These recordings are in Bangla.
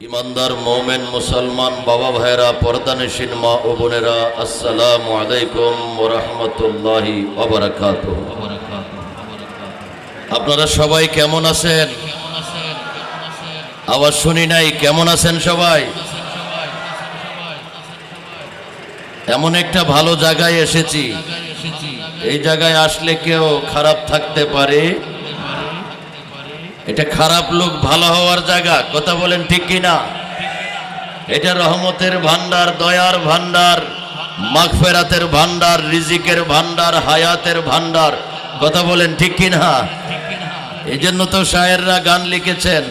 ইমানদার মোমেন মুসলমান বাবা ভাইরা পর্দানশীল মা ও বোনেরা আসসালামু আলাইকুম ওয়া রাহমাতুল্লাহি ওয়া বারাকাতুহু। আপনারা সবাই কেমন আছেন? আওয়াজ শুনি নাই, কেমন আছেন সবাই? এমন একটা ভালো জায়গায় এসেছি, এই জায়গায় আসলে কেউ খারাপ থাকতে পারে? এটা খারাপ লোক ভালো হওয়ার জায়গা, কথা বলেন ঠিক কিনা? এটা রহমতের ভান্ডার, দয়ার ভান্ডার, মাগফিরাতের ভান্ডার, রিজিকের ভান্ডার, হায়াতের ভান্ডার, কথা বলেন ঠিক কিনা? এই জন্য তো শায়েররা গান লিখেছেন,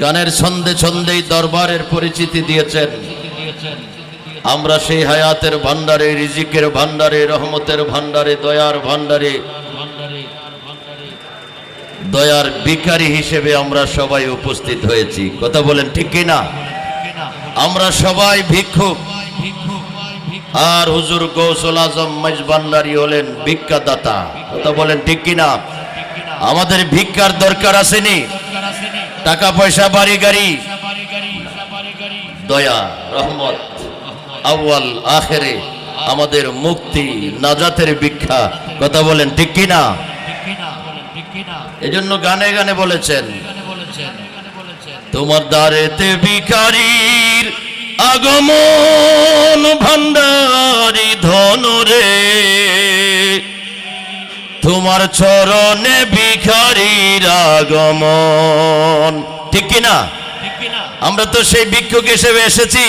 গানের ছন্দে ছন্দেই দরবারের পরিচিতি দিয়েছেন। আমরা সেই হায়াতের ভান্ডারে, রিজিকের ভান্ডারে, রহমতের ভান্ডারে, দয়ার ভান্ডারে, দয়ার ভিখারি হিসেবে আমরা সবাই উপস্থিত হয়েছি, কথা বলেন ঠিক কিনা? আমরা সবাই ভিক্ষুক, আর হুজুর গৌসুল আজম মেজবান্ডারি হলেন ভিক্ষাদাতা, কথা বলেন ঠিক কিনা? আমাদের ভিক্ষার দরকার আসেনি, টাকা পয়সা বাড়ি গাড়ি, দয়া রহমত আউয়াল আখেরে আমাদের মুক্তি নাজাতের ভিক্ষা, কথা বলেন ঠিক কিনা? এজন্য গানে গানে বলেছেন, তোমার দ্বারেতে ভিখারির আগমন, ভান্ডারি ধন রে, তোমার চরণে ভিখারির আগমন, ঠিক কিনা? আমরা তো সেই ভিক্ষুক হিসেবে এসেছি,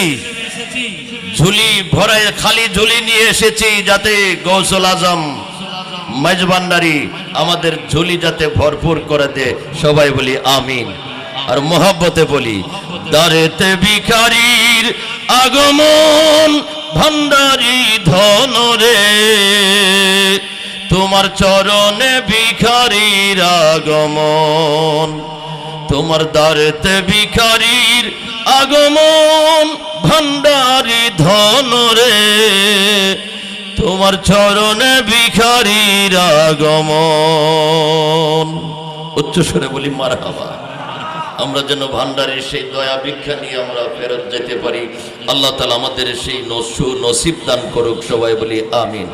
ঝুলি ভরায় খালি ঝুলি নিয়ে এসেছি, যাতে গৌসুল আজম মেজবান্ডারি আমাদের ঝুলি যাতে ভরপুর করে দে। সবাই বলি আমিন, আর মোহাব্বতে বলি, দ্বারেতে ভিখারির আগমন, ভান্ডারি ধন রে, তোমার চরণে ভিখারির আগমন, তোমার দ্বারেতে ভিখারির আগমন, ভান্ডারি ধন রে, তোমার চরণে ভিখারির আগমন। উচ্চ স্বরে বলি মারহাবা। আমরা যেন ভান্ডারের সেই দয়া ভিক্ষা নিয়ে আমরা ফেরত যেতে পারি। আল্লাহ তাআলা আমাদের সেই নসিব দান করুক, সবাই বলি আমিন।